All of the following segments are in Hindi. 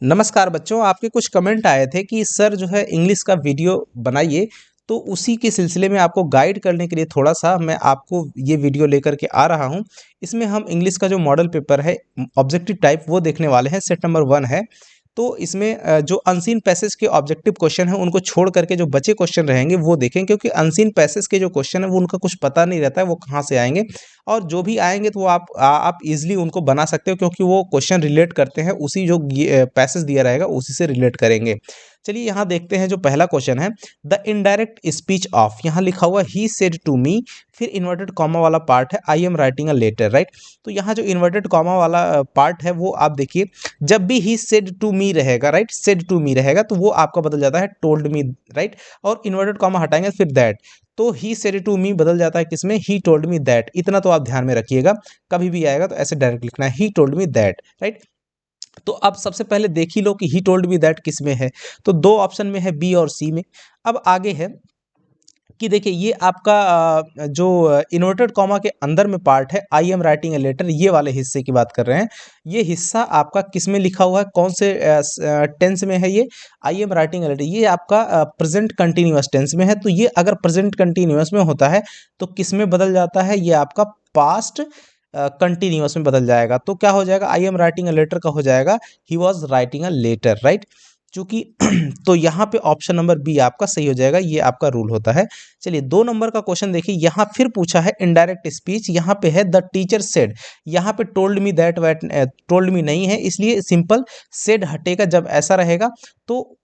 नमस्कार बच्चों, आपके कुछ कमेंट आए थे कि सर जो है इंग्लिश का वीडियो बनाइए। तो उसी के सिलसिले में आपको गाइड करने के लिए थोड़ा-सा मैं आपको ये वीडियो लेकर के आ रहा हूँ। इसमें हम इंग्लिश का जो मॉडल पेपर है ऑब्जेक्टिव टाइप वो देखने वाले हैं, सेट नंबर 1 है। तो इसमें जो अनसीन पैसेज के ऑब्जेक्टिव क्वेश्चन हैं उनको छोड़ करके जो बचे क्वेश्चन रहेंगे वो देखें, क्योंकि अनसीन पैसेज के जो क्वेश्चन हैं वो उनका कुछ पता नहीं रहता है वो कहाँ से आएँगे। और जो भी आएँगे तो वो आप ईज़िली उनको बना सकते हो, क्योंकि वो क्वेश्चन रिलेट करते हैं उसी जो पैसेज दिया रहेगा उसी से रिलेट करेंगे। चलिए यहाँ देखते हैं जो पहला क्वेश्चन है, द इनडायरेक्ट स्पीच ऑफ, यहाँ लिखा हुआ ही सेड टू मी, फिर इन्वर्टेड कॉमा वाला पार्ट है I am writing a letter, right. तो यहाँ जो इन्वर्टेड कॉमा वाला पार्ट है वो आप देखिए, जब भी ही सेड टू मी रहेगा, राइट, सेड टू मी रहेगा तो वो आपका बदल जाता है टोल्ड मी, राइट। और इन्वर्टेड कॉमा हटाएंगे फिर दैट, तो ही सेड टू मी बदल जाता है किसमें, ही टोल्ड मी दैट। इतना तो आप ध्यान में रखिएगा, कभी भी आएगा तो ऐसे डायरेक्ट लिखना है, he told me that, right. तो अब सबसे पहले देख ही लो कि ही टोल्ड मी दैट किस में है। तो दो ऑप्शन में है, बी और सी में। अब आगे है कि देखिए ये आपका जो इन्वर्टेड कॉमा के अंदर में पार्ट है, I am writing a letter, ये वाले हिस्से की बात कर रहे हैं। ये हिस्सा आपका किस में लिखा हुआ है, कौन से टेंस में है ये, I am writing a letter, ये आपका प्रेजेंट कंटिन्यूअस टेंस में है। तो ये अगर प्रेजेंट कंटिन्यूअस में होता है तो किस में बदल जाता है, ये आपका पास्ट कंटिन्यूअस में बदल जाएगा। तो क्या हो जाएगा, I am writing a letter का हो जाएगा he was writing a letter, right. चूंकि तो यहाँ पे ऑप्शन नंबर बी आपका सही हो जाएगा, ये आपका रूल होता है। चलिए 2 नंबर का क्वेश्चन देखिए, यहाँ फिर पूछा है इनडायरेक्ट स्पीच, यहाँ पे है द टीचर सेड, यहाँ पे told me that wait, told me नहीं है, इसलिए सिंपल सेड हटेगा। जब ऐसा रहेगा तो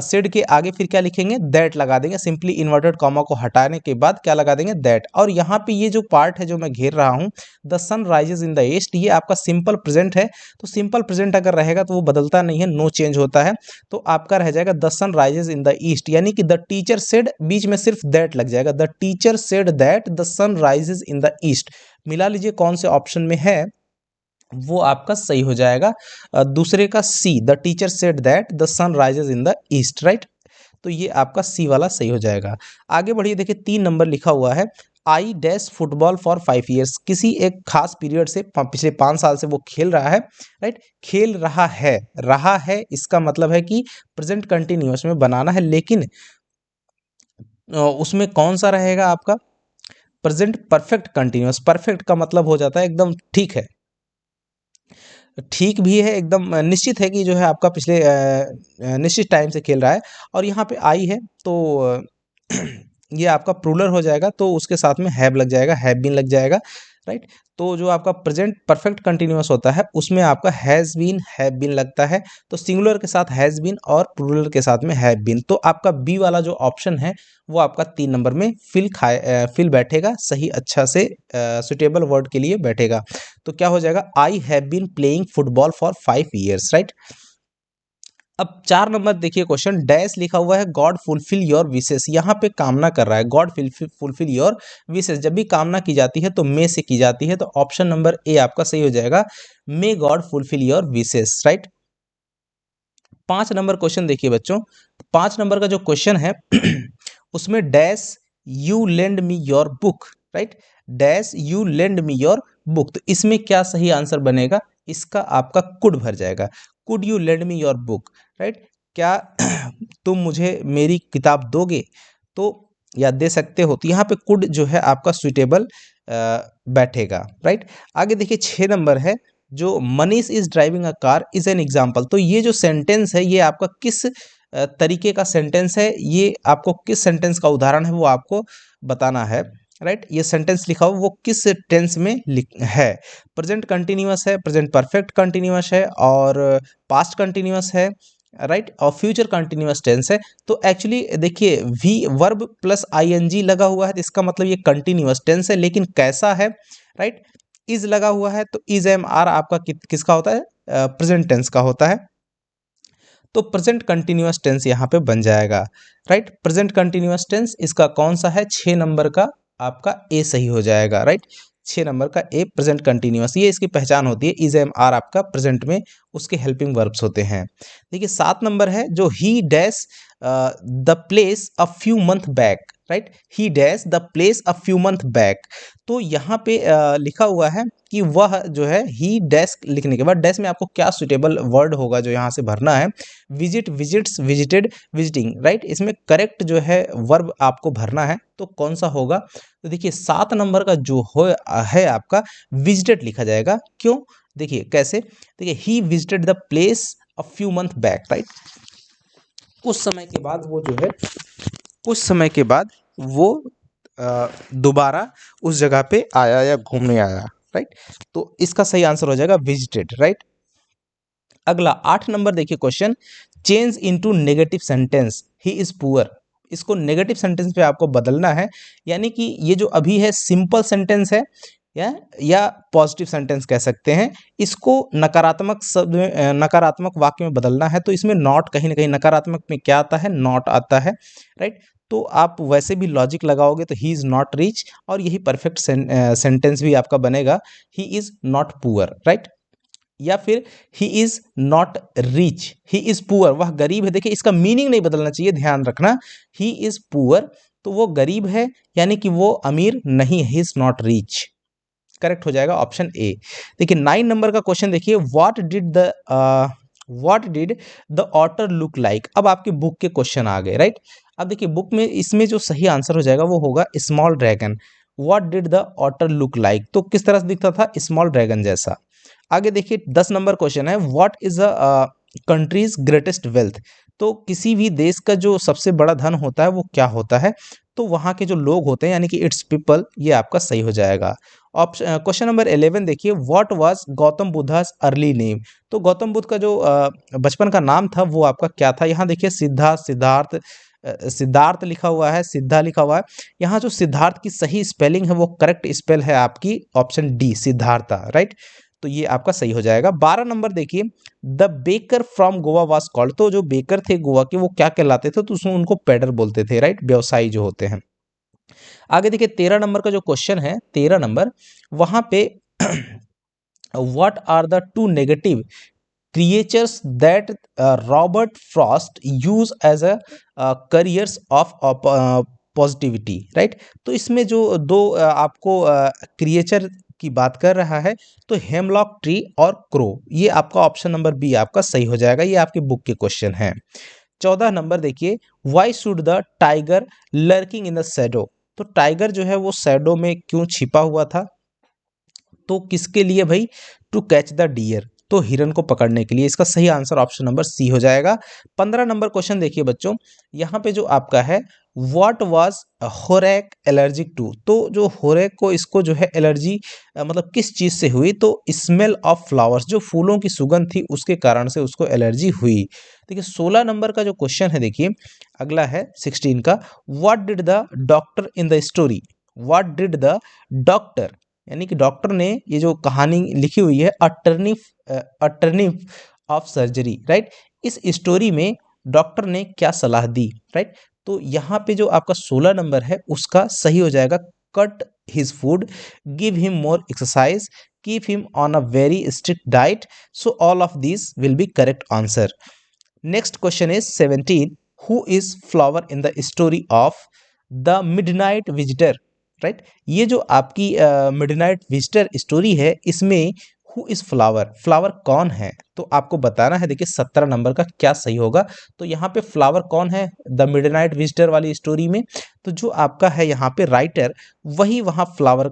सेड के आगे फिर क्या लिखेंगे, दैट लगा देंगे, सिंपली इन्वर्टेड कॉमा को हटाने के बाद क्या लगा देंगे, दैट। और यहाँ पे ये जो पार्ट है जो मैं घेर रहा हूँ, the sun rises in the east, ये आपका सिंपल प्रेजेंट है। तो सिंपल प्रेजेंट अगर रहेगा तो वो बदलता नहीं है, नो चेंज होता है। तो आपका रह जाएगा the sun rises in the east, यानी कि द टीचर सेड, बीच में सिर्फ दैट लग जाएगा, the teacher said that the sun rises in the east. मिला लीजिए कौन से ऑप्शन में है, वो आपका सही हो जाएगा दूसरे का see, the teacher said that the sun rises in the east, right. तो ये आपका सी वाला सही हो जाएगा। आगे बढ़िए, देखिए 3 नंबर लिखा हुआ है, I dash football for 5 years, किसी एक खास पीरियड से पिछले 5 साल से वो खेल रहा है, राइट। खेल रहा है इसका मतलब है कि प्रेजेंट कंटिन्यूअस में बनाना है, लेकिन उसमें कौन सा रहेगा आपका, प्रेजेंट परफेक्ट कंटिन्यूअस। परफेक्ट का मतलब हो जाता है एकदम ठीक है, ठीक भी है, एकदम निश्चित है कि जो है आपका पिछले निश्चित टाइम से खेल रहा है। और यहाँ पे आई है तो ये आपका प्लूरल हो जाएगा, तो उसके साथ में हैव लग जाएगा, हैव बीन लग जाएगा, राइट। तो जो आपका प्रेजेंट परफेक्ट कंटिन्यूअस होता है उसमें आपका हैज़ बीन हैव बीन लगता है। तो सिंगुलर के साथ हैज़ बीन और प्लूरल के साथ में हैव बीन। तो आपका बी वाला जो ऑप्शन है वो आपका 3 नंबर में फिल बैठेगा, सही अच्छा से सुटेबल वर्ड के लिए बैठेगा। तो क्या हो जाएगा, I have been playing football for 5 years, right. अब 4 नंबर देखिए क्वेश्चन, डैश लिखा हुआ है गॉड फुलफिल योर विशेस, यहाँ पे कामना कर रहा है, गॉड फुलफिल योर विशेस। जब भी कामना की जाती है तो मे से की जाती है, तो ऑप्शन नंबर ए आपका सही हो जाएगा, may God fulfil your wishes, right. 5 number question देखिए बच्चों, 5 नंबर का जो क्वेश्चन है उसमें dash you lend me your book, right, dash you lend me your book. तो इसमें क्या सही आंसर बनेगा, इसका आपका कुड भर जाएगा, could you lend me your book, right. क्या तुम मुझे मेरी किताब दोगे, तो या दे सकते हो, तो यहाँ पे कुड जो है आपका सुइटेबल बैठेगा, राइट। आगे देखिए 6 नंबर है, जो Manish is driving a car is an example. तो ये जो सेंटेंस है ये आपका किस तरीके का सेंटेंस है, ये आपको किस सेंटेंस का उदाहरण है वो आपको बताना है, राइट। ये सेंटेंस लिखा हो वो किस टेंस में है, प्रेजेंट कंटिन्यूअस है, प्रेजेंट परफेक्ट कंटिन्यूअस है, और पास्ट कंटिन्यूअस है, राइट, और फ्यूचर कंटिन्यूअस टेंस है। तो एक्चुअली देखिए वी वर्ब प्लस आईएनजी लगा हुआ है, तो इसका मतलब ये कंटिन्यूअस टेंस है, लेकिन कैसा है, राइट। इज लगा हुआ है तो इज एम आर आपका किसका होता है, प्रेजेंट टेंस का होता है। तो प्रेजेंट कंटिन्यूअस टेंस यहाँ पे बन जाएगा, राइट। प्रेजेंट कंटिन्यूअस टेंस इसका कौन सा है, 6 नंबर का आपका ए सही हो जाएगा, राइट। 6 नंबर का ए प्रेजेंट कंटिन्यूअस, ये इसकी पहचान होती है। इज एम आर आपका प्रेजेंट में उसके हेल्पिंग वर्ब्स होते हैं। देखिए 7 नंबर है जो ही dash the place a few month back, right, he dash the place a few month back. तो यहाँ पे लिखा हुआ है कि वह जो है ही डैश लिखने के बाद डैश में आपको क्या सुटेबल वर्ड होगा जो यहाँ से भरना है। Visit, visits, visited, visiting, right, इसमें करेक्ट जो है वर्ब आपको भरना है, तो कौन सा होगा। तो देखिए 7 नंबर का जो हो है आपका विजिटेड लिखा जाएगा। क्यों, देखिए कैसे, देखिए he visited the place a few month back, right, कुछ समय के बाद वो जो है, कुछ समय के बाद वो दोबारा उस जगह पे आया या घूमने आया, राइट, तो इसका सही आंसर हो जाएगा विजिटेड, राइट। अगला 8 नंबर देखिए question, change into negative sentence he is poor. इसको नेगेटिव सेंटेंस पे आपको बदलना है, यानी कि ये जो अभी है सिंपल सेंटेंस है या पॉजिटिव सेंटेंस कह सकते हैं, इसको नकारात्मक शब्द में नकारात्मक वाक्य में बदलना है। तो इसमें नॉट कहीं ना कहीं नकारात्मक में क्या आता है, नॉट आता है, राइट। तो आप वैसे भी लॉजिक लगाओगे तो ही इज़ नॉट रिच, और यही परफेक्ट सेंटेंस भी आपका बनेगा, he is not poor, right. या फिर he is not rich, he is poor, वह गरीब है। देखिए इसका मीनिंग नहीं बदलना चाहिए, ध्यान रखना, ही इज पुअर तो वो गरीब है, यानी कि वो अमीर नहीं है, he is not rich, correct हो जाएगा ऑप्शन ए। देखिए 9 नंबर का क्वेश्चन देखिए, what did the author look like. अब आपके बुक के क्वेश्चन आ गए, राइट। अब देखिए बुक में इसमें जो सही आंसर हो जाएगा वो होगा small dragon. What did the author look like, तो किस तरह से दिखता था, स्मॉल ड्रैगन जैसा। आगे देखिए 10 नंबर क्वेश्चन है, what is a countries greatest wealth. तो किसी भी देश का जो सबसे बड़ा धन होता है वो क्या होता है, तो वहाँ के जो लोग होते हैं यानी कि इट्स पीपल, ये आपका सही हो जाएगा। ऑप्शन क्वेश्चन नंबर 11 देखिए, what was Gautam Buddhas early name. तो गौतम बुद्ध का जो बचपन का नाम था वो आपका क्या था। यहाँ देखिए सिद्धार्थ लिखा हुआ है, सिद्धा लिखा हुआ है। यहाँ जो सिद्धार्थ की सही स्पेलिंग है वो करेक्ट स्पेल है आपकी ऑप्शन डी, सिद्धार्था, राइट। तो ये आपका सही हो जाएगा। 12 नंबर देखिए, the baker from Goa was called. तो जो बेकर थे गोवा के वो क्या कहलाते थे, तो उसमें उनको पेडर बोलते थे, राइट, व्यवसायी जो होते हैं। आगे देखिए 13 नंबर का जो क्वेश्चन है, 13 नंबर, वहां पे what are the two negative creatures that Robert Frost use as a carriers of positivity, right. तो इसमें जो दो आपको क्रिएचर की बात कर रहा है, तो हेमलॉक ट्री और क्रो, ये आपका ऑप्शन नंबर बी आपका सही हो जाएगा, ये आपके बुक के क्वेश्चन हैं। 14 नंबर देखिए, why should the tiger lurking in the shadow. तो टाइगर जो है वो शैडो में क्यों छिपा हुआ था, तो किसके लिए भाई, टू कैच द डियर, तो हिरन को पकड़ने के लिए। इसका सही आंसर ऑप्शन नंबर सी हो जाएगा। 15 नंबर क्वेश्चन देखिए बच्चों, यहाँ पे जो आपका है, व्हाट वाज होरेक एलर्जिक टू। तो जो होरेक को इसको जो है एलर्जी मतलब किस चीज़ से हुई, तो स्मेल ऑफ फ्लावर्स, जो फूलों की सुगंध थी उसके कारण से उसको एलर्जी हुई। देखिए 16 नंबर का जो क्वेश्चन है देखिए, अगला है 16 का, what did the doctor in the story. What did the doctor, यानी कि डॉक्टर ने ये जो कहानी लिखी हुई है अटर्निफ ऑफ सर्जरी, राइट, इस स्टोरी में डॉक्टर ने क्या सलाह दी, राइट। तो यहाँ पे जो आपका 16 नंबर है उसका सही हो जाएगा, cut his food, give him more exercise, keep him on a very strict diet. So all of this will be correct answer. Next question is 17, who is flower in the story of the midnight visitor, right. ये जो आपकी मिडनाइट विजिटर स्टोरी है, इसमें हु इज फ्लावर, फ्लावर कौन है, तो आपको बताना है। देखिए 17 नंबर का क्या सही होगा, तो यहाँ पे फ्लावर कौन है द मिडनाइट विजिटर वाली स्टोरी में, तो जो आपका है यहाँ पे राइटर, वही वहाँ फ्लावर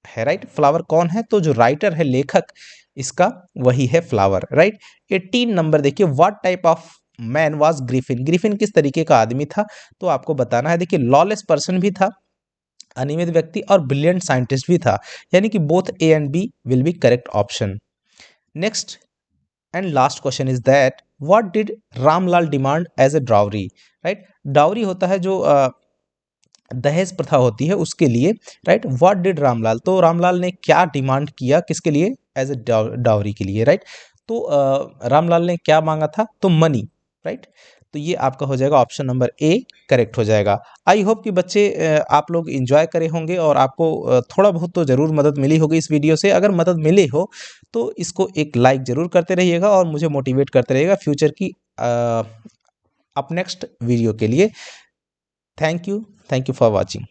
है, राइट। फ्लावर कौन है, तो जो राइटर है, लेखक इसका, वही है फ्लावर, राइट। 18 नंबर देखिए, what type of man was Griffin. Griffin किस तरीके का आदमी था, तो आपको बताना है। देखिए लॉलेस पर्सन भी था, अनियमित व्यक्ति, और ब्रिलियंट साइंटिस्ट भी था, यानी कि both A and B will be correct option. Next and last question is that, what did Ramlal demand as a dowry, right. Dowry होता है जो दहेज प्रथा होती है उसके लिए, राइट। व्हाट डिड रामलाल, तो रामलाल ने क्या डिमांड किया, किसके लिए, एज ए डाउरी के लिए, राइट। तो रामलाल ने क्या मांगा था, तो मनी, राइट। तो ये आपका हो जाएगा ऑप्शन नंबर ए करेक्ट हो जाएगा। आई होप कि बच्चे आप लोग इंजॉय करे होंगे और आपको थोड़ा बहुत तो ज़रूर मदद मिली होगी इस वीडियो से। अगर मदद मिली हो तो इसको एक लाइक ज़रूर करते रहिएगा और मुझे मोटिवेट करते रहिएगा फ्यूचर की अप नेक्स्ट वीडियो के लिए। Thank you for watching.